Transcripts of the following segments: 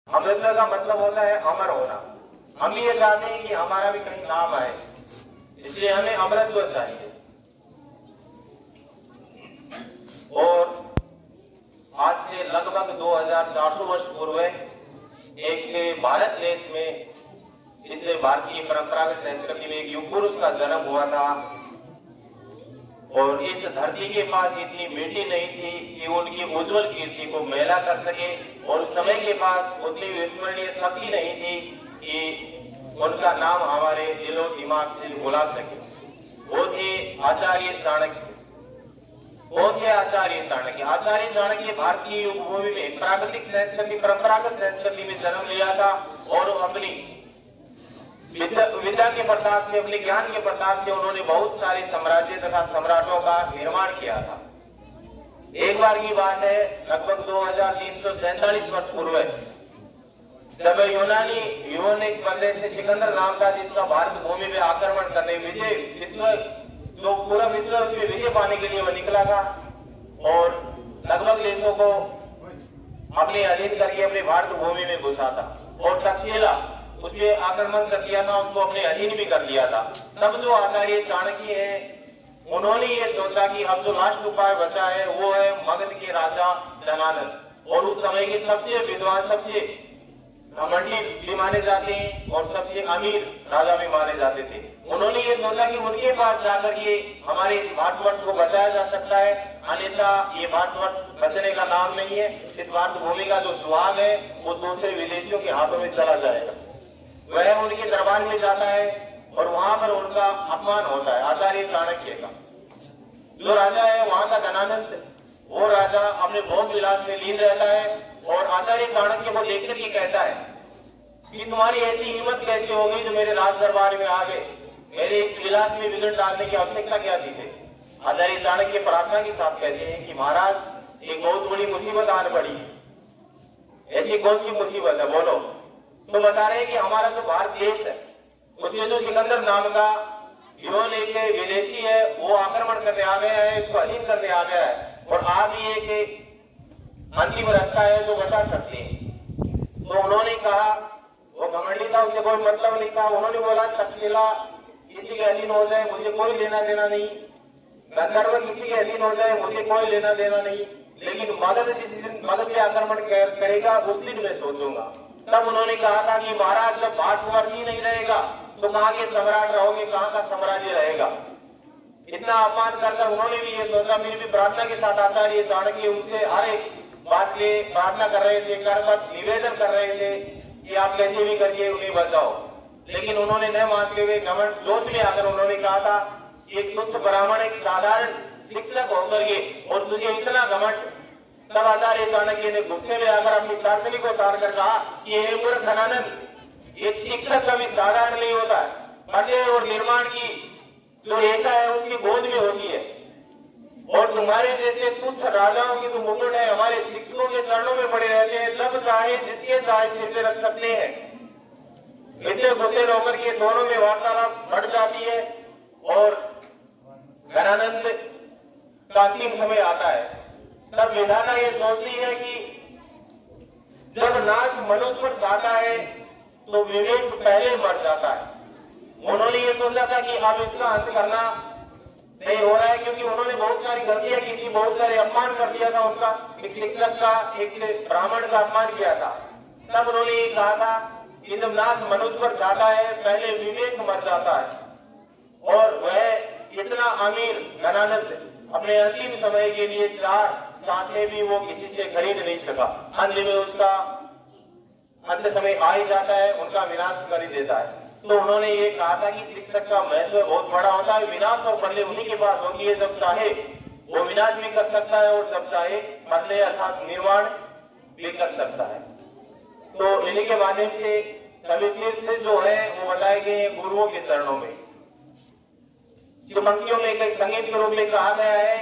अमृत का मतलब होता है अमर होना। हम भी ये चाहते हैं कि हमारा भी कहीं नाम आए, इसलिए हमें अमृतत्व चाहिए। और आज से लगभग 2400 वर्ष पूर्व एक भारत देश में इस भारतीय परंपरागत संस्कृति में एक युग पुरुष का जन्म हुआ था। और इस धरती के पास इतनी बेटी नहीं थी कि उनकी उज्जवल कीर्ति को मैला कर सके, और उस समय के पास उतनी विस्मरणीय शक्ति नहीं थी कि उनका नाम हमारे दिलो दिमाग से भुला सके। वो थे आचार्य चाणक्य। कौन थे आचार्य चाणक्य? आचार्य चाणक्य भारतीय युग भूमि में प्राकृतिक संस्कृति परंपरागत संस्कृति में जन्म लिया था और अपनी विद्या के प्रताप से, अपने ज्ञान के प्रताप से उन्होंने बहुत सारे साम्राज्य तथा सम्राटों का निर्माण किया था। एक बार की बात है, लगभग 2347 वर्ष पूर्व जब यूनानी युवों ने प्रदेश से सिकंदर नाम था, जिसका भारत भूमि में आक्रमण करने जो पूरा विश्व उसमें विजय पाने के लिए वह निकला था और लगभग देशों को अपने अधीन करके अपने भारत भूमि में घुसा था और तक्षशिला उसपे आक्रमण कर दिया था, उसको अपने अधीन भी कर लिया था। तब जो आचार्य चाणक्य है, उन्होंने ये सोचा कि अब जो लास्ट उपाय बचा है वो है मगध के राजा धनानंद। और उस समय के सबसे विद्वान, सबसे घमंडी भी माने जाते हैं और सबसे अमीर राजा भी माने जाते थे। उन्होंने ये सोचा कि उनके पास जाकर ये हमारे भारतवर्ष को बचाया जा सकता है, अन्यथा ये भारतवर्ष बचने का नाम नहीं है। इस भारत भूमि का जो सुहाग है वो दूसरे विदेशियों के हाथों में चला जाएगा। वह उनके दरबार में जाता है और वहां पर उनका अपमान होता है आचार्य चाणक्य का। जो राजा है वहां का धनानंद, वो राजा अपने भोग विलास में लीन रहता है और आचार्य चाणक्य को देखकर ये कहता है कि तुम्हारी ऐसी हिम्मत कैसे होगी जो मेरे राज दरबार में आ गए, मेरे इस विलास में विघ्न डालने की आवश्यकता क्या थी? आचार्य चाणक्य प्रार्थना के साथ कहते हैं कि महाराज एक बहुत बड़ी मुसीबत आन पड़ी। ऐसी कौन सी मुसीबत है बोलो? तो बता रहे हैं कि हमारा जो भारत देश है उसमें जो सिकंदर नाम का युवन एक विदेशी है वो आक्रमण करने आ गया है, इसको अधीन करने आ गया है और आप ही एक अंतिम रास्ता है जो बता सकते हैं। तो उन्होंने कहा, वो घमंडी था, उसे कोई मतलब नहीं था। उन्होंने बोला तक्षशिला किसी के अधीन हो जाए मुझे कोई लेना देना नहीं, गंधर्व किसी के अधीन हो जाए मुझे कोई लेना देना नहीं, लेकिन मगध जिस दिन मगध पे आक्रमण करेगा उस दिन मैं सोचूंगा। तब उन्होंने कहा था कि महाराज जब भारतवर्ष ही नहीं रहेगा तो कहाँ के सम्राट रहोगे, कहाँ का साम्राज्य रहेगा? इतना अपमान करकर उन्होंने भी ये सोचा। मेरी भी प्रार्थना के साथ आचार्य चाणक्य उनसे हर एक बात के प्रार्थना कर रहे थे, करपत निवेदन कर रहे थे कि आप कैसे भी करके उन्हें बचाओ, लेकिन उन्होंने न मानते हुए घमंड जोश में आकर उन्होंने कहा था एक तुच्छ ब्राह्मण, एक साधारण शिक्षक होकर के और तुझे इतना घमंड। तब आचार्य चाणक्य ने गुस्से में आकर अपनी दार्शनिक को उतार कर कहा कि हे मूर्ख धनानंद, एक शिक्षक कभी साधारण नहीं होता है। पढ़ने और निर्माण की जो रेखा है उसकी गोद में होती है और तुम्हारे जैसे तुच्छ राजाओं की जो मुकुट है हमारे शिक्षकों के चरणों में पड़े रहते हैं, जब चाहे जिसके चाहे सिर पे रख सकते हैं। इतने गुस्से होकर के दोनों में वार्तालाप बढ़ जाती है और धनानंद का अंतिम समय आता है। तब विधाता ये सोचती है कि जब नाश मनुष्य पर जाता है तो विवेक पहले मर जाता है। उन्होंने ये सोचा था कि अब इसका अंत करना नहीं हो रहा है, क्योंकि उन्होंने बहुत सारी गलतियां की थी, बहुत सारे अपमान कर दिया था उनका, एक शिक्षक का, एक ब्राह्मण का अपमान किया था। तब उन्होंने ये कहा था कि जब नाश मनुष्य पर जाता है पहले विवेक मर जाता है। और वह इतना अमीर धनानंद अपने अंतिम समय के लिए 4 सांसें भी वो किसी से खरीद नहीं सका। अंत में उसका अंत समय आ ही जाता है, उनका विनाश कर ही देता है। तो उन्होंने ये कहा था कि शिक्षक का महत्व बहुत बड़ा होता है, विनाश और बदले उन्हीं के पास होती है। जब चाहे वो विनाश भी कर सकता है और जब चाहे बदले अर्थात निर्माण भी कर सकता है। तो इन्हीं के माध्यम से सभी तीर्थ जो है वो बताए गए गुरुओं के चरणों में। पंक्तियों में एक संगीत के रूप में कहा गया है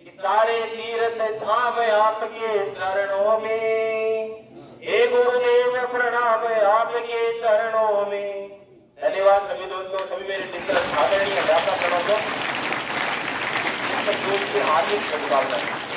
कि सारे तीर्थ धाम आपके चरणों में, हे गुरुदेव प्रणाम आपके चरणों में। धन्यवाद सभी दोस्तों, सभी मेरे मित्र आदरणीय अध्यापक हार्दिक शुभकामनाएं।